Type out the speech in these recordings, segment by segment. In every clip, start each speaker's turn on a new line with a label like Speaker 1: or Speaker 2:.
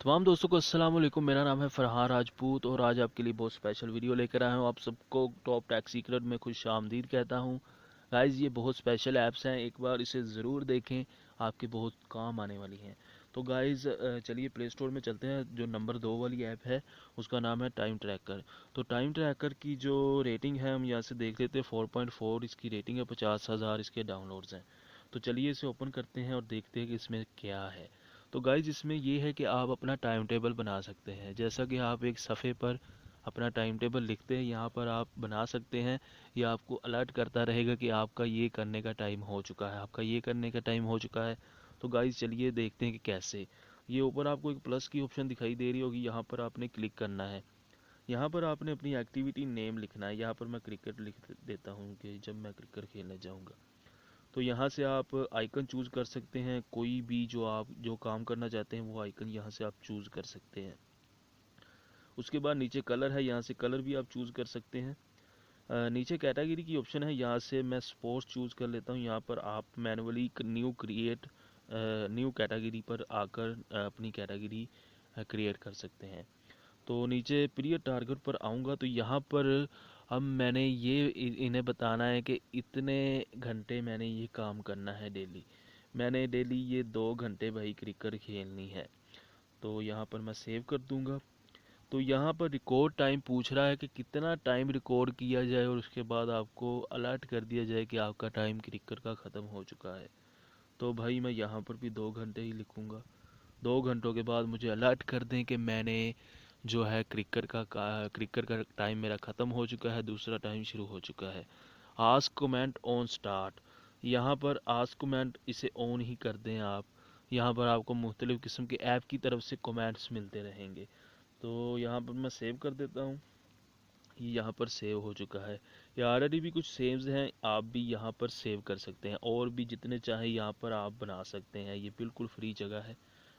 Speaker 1: तमाम दोस्तों को अस्सलाम वालेकुम। मेरा नाम है फरहान राजपूत और आज आपके लिए बहुत स्पेशल वीडियो लेकर आया हूँ। आप सबको टॉप टैक्स सीक्रेट में खुश आमदीद कहता हूँ। गाइज़, ये बहुत स्पेशल ऐप्स हैं, एक बार इसे ज़रूर देखें, आपके बहुत काम आने वाली हैं। तो गाइज़ चलिए प्ले स्टोर में चलते हैं। जो नंबर 2 वाली ऐप है उसका नाम है टाइम ट्रैकर। तो टाइम ट्रैकर की जो रेटिंग है हम यहाँ से देख लेते हैं। 4.4 इसकी रेटिंग है, 50,000 इसके डाउनलोड्स हैं। तो चलिए इसे ओपन करते हैं और देखते हैं कि इसमें क्या है। तो गाइज इसमें ये है कि आप अपना टाइम टेबल बना सकते हैं। जैसा कि आप एक सफ़े पर अपना टाइम टेबल लिखते हैं, यहाँ पर आप बना सकते हैं। ये आपको अलर्ट करता रहेगा कि आपका ये करने का टाइम हो चुका है, आपका ये करने का टाइम हो चुका है। तो गाइज चलिए देखते हैं कि कैसे। ये ऊपर आपको एक प्लस की ऑप्शन दिखाई दे रही होगी, यहाँ पर आपने क्लिक करना है। यहाँ पर आपने अपनी एक्टिविटी नेम लिखना है। यहाँ पर मैं क्रिकेट लिख देता हूँ कि जब मैं क्रिकेट खेलने जाऊँगा। तो यहाँ से आप आइकन चूज़ कर सकते हैं, कोई भी जो आप जो काम करना चाहते हैं वो आइकन यहाँ से आप चूज़ कर सकते हैं। उसके बाद नीचे कलर है, यहाँ से कलर भी आप चूज़ कर सकते हैं। नीचे कैटेगरी की ऑप्शन है, यहाँ से मैं स्पोर्ट्स चूज़ कर लेता हूँ। यहाँ पर आप मैनुअली न्यू कैटेगरी पर आकर अपनी कैटेगरी क्रिएट कर सकते हैं। तो नीचे पीरियड टारगेट पर आऊँगा तो यहाँ पर अब मैंने ये इन्हें बताना है कि इतने घंटे मैंने ये काम करना है डेली। मैंने डेली ये 2 घंटे भाई क्रिकेट खेलनी है। तो यहाँ पर मैं सेव कर दूँगा। तो यहाँ पर रिकॉर्ड टाइम पूछ रहा है कि कितना टाइम रिकॉर्ड किया जाए और उसके बाद आपको अलर्ट कर दिया जाए कि आपका टाइम क्रिकेट का ख़त्म हो चुका है। तो भाई मैं यहाँ पर भी 2 घंटे ही लिखूँगा। 2 घंटों के बाद मुझे अलर्ट कर दें कि मैंने जो है क्रिकेट का टाइम मेरा ख़त्म हो चुका है, दूसरा टाइम शुरू हो चुका है। आस्क कमेंट ऑन स्टार्ट, यहाँ पर आस्क कमेंट इसे ऑन ही कर दें आप। यहाँ पर आपको मुख्तलिफ़ किस्म के ऐप की तरफ से कमेंट्स मिलते रहेंगे। तो यहाँ पर मैं सेव कर देता हूँ। ये यहाँ पर सेव हो चुका है। ये ऑलरेडी भी कुछ सेव्स हैं, आप भी यहाँ पर सेव कर सकते हैं और भी जितने चाहे यहाँ पर आप बना सकते हैं। ये बिल्कुल फ्री जगह है,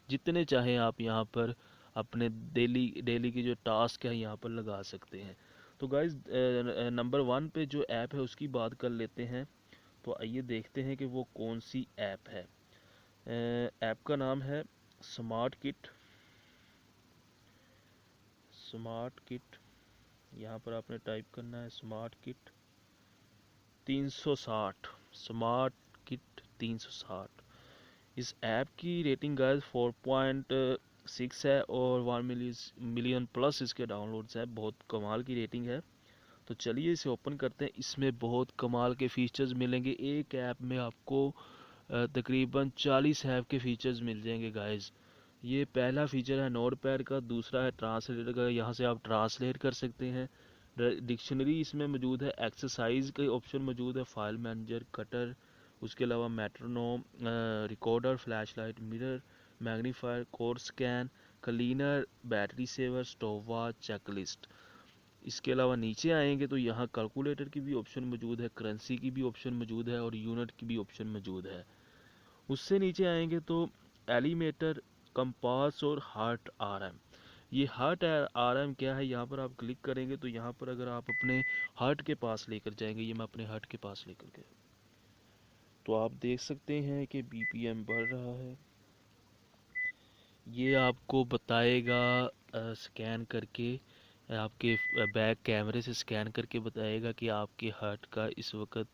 Speaker 1: जितने चाहे आप यहाँ पर अपने डेली डेली की जो टास्क है यहाँ पर लगा सकते हैं। तो गाइज नंबर 1 पे जो ऐप है उसकी बात कर लेते हैं। तो आइए देखते हैं कि वो कौन सी ऐप है। ऐप का नाम है स्मार्ट किट। स्मार्ट किट, यहाँ पर आपने टाइप करना है स्मार्ट किट 360। Smart kit 360। इस ऐप की रेटिंग गाइस 4.6 है और 1 मिलियन प्लस इसके डाउनलोड्स हैं। बहुत कमाल की रेटिंग है। तो चलिए इसे ओपन करते हैं। इसमें बहुत कमाल के फीचर्स मिलेंगे। एक ऐप में आपको तकरीबन 40 ऐप के फीचर्स मिल जाएंगे गाइस। ये पहला फीचर है नोट पैड का, दूसरा है ट्रांसलेटर का, यहाँ से आप ट्रांसलेट कर सकते हैं। डिक्शनरी इसमें मौजूद है, एक्सरसाइज का ऑप्शन मौजूद है, फाइल मैनेजर, कटर, उसके अलावा metronome, recorder, flashlight, mirror, magnifier, code scan, cleaner, battery saver, stop watch, checklist. इसके अलावा नीचे आएंगे तो यहाँ कैलकुलेटर की भी ऑप्शन मौजूद है, करेंसी की भी ऑप्शन मौजूद है और यूनिट की भी ऑप्शन मौजूद है। उससे नीचे आएंगे तो एलिमेटर, कंपास और हार्ट आरएम। ये हार्ट आरएम क्या है, यहाँ पर आप क्लिक करेंगे तो यहाँ पर अगर आप अपने हार्ट के पास लेकर जाएंगे, ये मैं अपने हार्ट के पास लेकर गया, तो आप देख सकते हैं कि बीपीएम बढ़ रहा है। ये आपको बताएगा स्कैन करके, आपके बैक कैमरे से स्कैन करके बताएगा कि आपके हार्ट का इस वक्त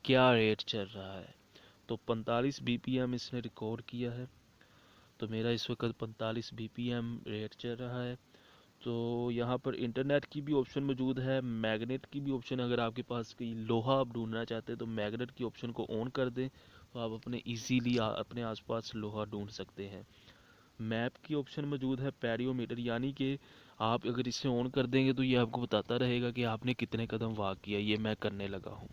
Speaker 1: क्या रेट चल रहा है। तो 45 बीपीएम इसने रिकॉर्ड किया है। तो मेरा इस वक्त 45 बीपीएम रेट चल रहा है। तो यहाँ पर इंटरनेट की भी ऑप्शन मौजूद है, मैग्नेट की भी ऑप्शन। अगर आपके पास कोई लोहा आप ढूंढना चाहते हैं तो मैग्नेट की ऑप्शन को ऑन कर दें तो आप अपने इजीली अपने आसपास लोहा ढूंढ सकते हैं। मैप की ऑप्शन मौजूद है, पेरियोमीटर, यानी कि आप अगर इसे ऑन कर देंगे तो ये आपको बताता रहेगा कि आपने कितने कदम वॉक किया। ये मैं करने लगा हूँ।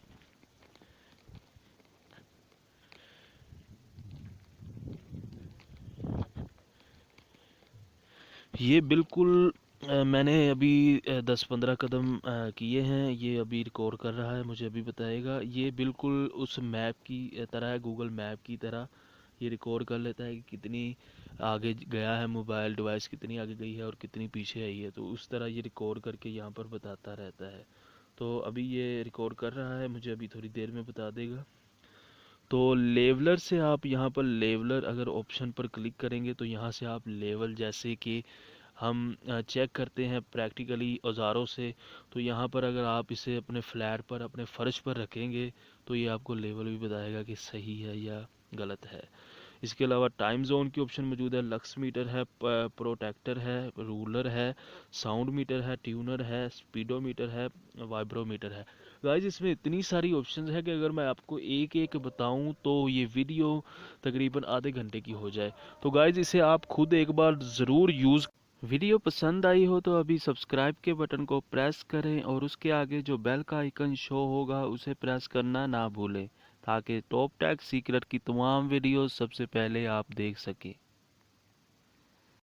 Speaker 1: ये बिल्कुल मैंने अभी 10-15 कदम किए हैं। ये अभी रिकॉर्ड कर रहा है, मुझे अभी बताएगा। ये बिल्कुल उस मैप की तरह है, गूगल मैप की तरह ये रिकॉर्ड कर लेता है कि कितनी आगे गया है मोबाइल डिवाइस, कितनी आगे गई है और कितनी पीछे आई है। तो उस तरह ये रिकॉर्ड करके यहाँ पर बताता रहता है। तो अभी ये रिकॉर्ड कर रहा है, मुझे अभी थोड़ी देर में बता देगा। तो लेवलर से आप यहाँ पर लेवलर अगर ऑप्शन पर क्लिक करेंगे तो यहाँ से आप लेवल, जैसे कि हम चेक करते हैं प्रैक्टिकली औज़ारों से, तो यहाँ पर अगर आप इसे अपने फ्लैट पर, अपने फर्श पर रखेंगे तो ये आपको लेवल भी बताएगा कि सही है या गलत है। इसके अलावा टाइम जोन की ऑप्शन मौजूद है, लक्स मीटर है, प्रोटेक्टर है, रूलर है, साउंड मीटर है, ट्यूनर है, स्पीडोमीटर है, वाइब्रोमीटर है। गाइस इसमें इतनी सारी ऑप्शंस है कि अगर मैं आपको एक एक बताऊं तो ये वीडियो तकरीबन आधे घंटे की हो जाए। तो गाइस इसे आप खुद एक बार ज़रूर यूज़। वीडियो पसंद आई हो तो अभी सब्सक्राइब के बटन को प्रेस करें और उसके आगे जो बेल का आइकन शो होगा उसे प्रेस करना ना भूलें, ताकि टॉप टेक सीक्रेट की तमाम वीडियोस सबसे पहले आप देख सकें।